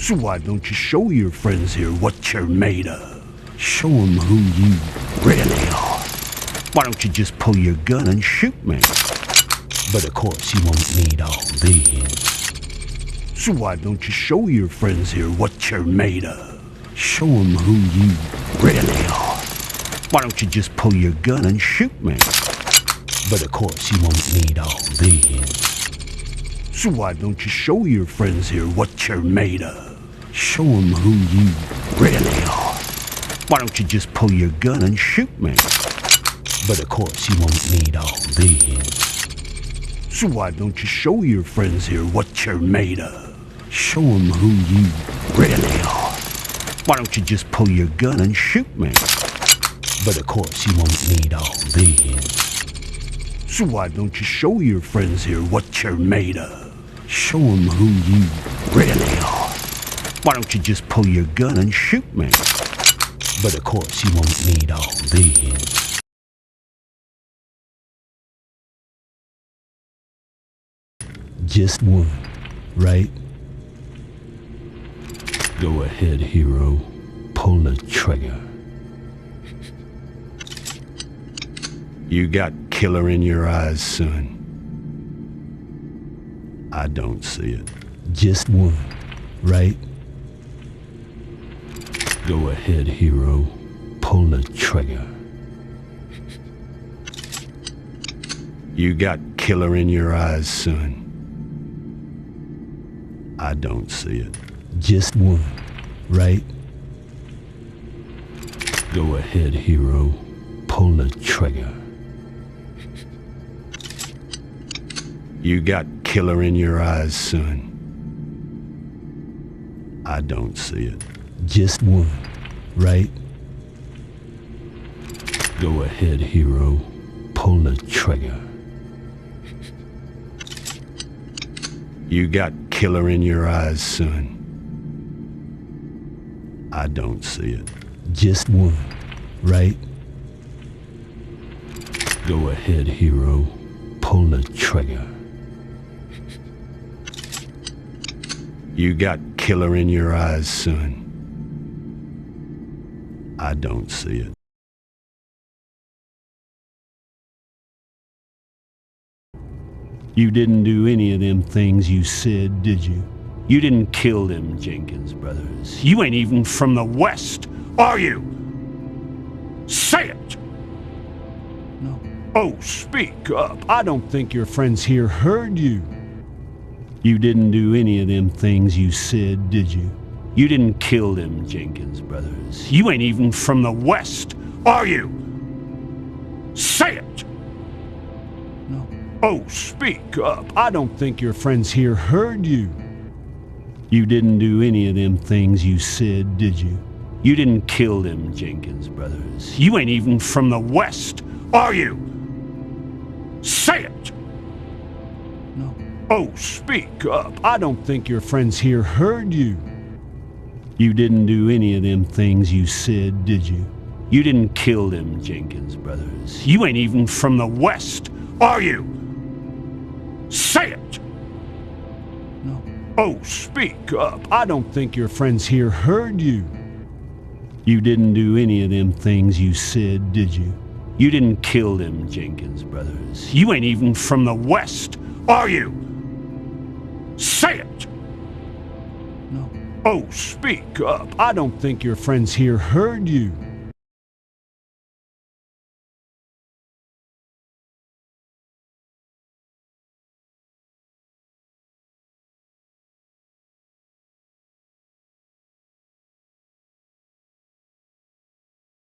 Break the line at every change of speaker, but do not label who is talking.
So why don't you show your friends here what you're made of? Show them who you really are. Why don't you just pull your gun and shoot me? But of course you won't need all this. So why don't you show your friends here what you're made of? Show them who you really are. Why don't you just pull your gun and shoot me? But of course you won't need all this. So why don't you show your friends here what you're made of? Show them who you really are. Why don't you just pull your gun and shoot me? But of course you won't need all this. So why don't you show your friends here what you're made of? Show them who you really are. Why don't you just pull your gun and shoot me? But of course you won't need all this. So why don't you show your friends here what you're made of? Show them who you really are. Why don't you just pull your gun and shoot me? But of course you won't need all this. Just one, right? Go ahead, hero. Pull the trigger. You got killer in your eyes, son. I don't see it. Just one, right? Go ahead, hero. Pull the trigger. You got killer in your eyes, son. I don't see it. Just one, right? Go ahead, hero. Pull the trigger. You got killer in your eyes, son. I don't see it. Just one, right? Go ahead, hero. Pull the trigger. You got killer in your eyes, son. I don't see it. Just one, right? Go ahead, hero. Pull the trigger. You got killer in your eyes, son. I don't see it. You didn't do any of them things you said, did you? You didn't kill them Jenkins brothers. You ain't even from the West, are you? Say it! No. Oh, speak up. I don't think your friends here heard you. You didn't do any of them things you said, did you? You didn't kill them Jenkins brothers. You ain't even from the West, are you? Say it! No. Oh, speak up. I don't think your friends here heard you. You didn't do any of them things you said, did you? You didn't kill them Jenkins brothers. You ain't even from the West, are you? Say it! No. Oh, speak up. I don't think your friends here heard you. You didn't do any of them things you said, did you? You didn't kill them Jenkins brothers. You ain't even from the West, are you? Say it! No. Oh, speak up. I don't think your friends here heard you. You didn't do any of them things you said, did you? You didn't kill them Jenkins brothers. You ain't even from the West, are you? Say it! No. Oh, speak up. I don't think your friends here heard you.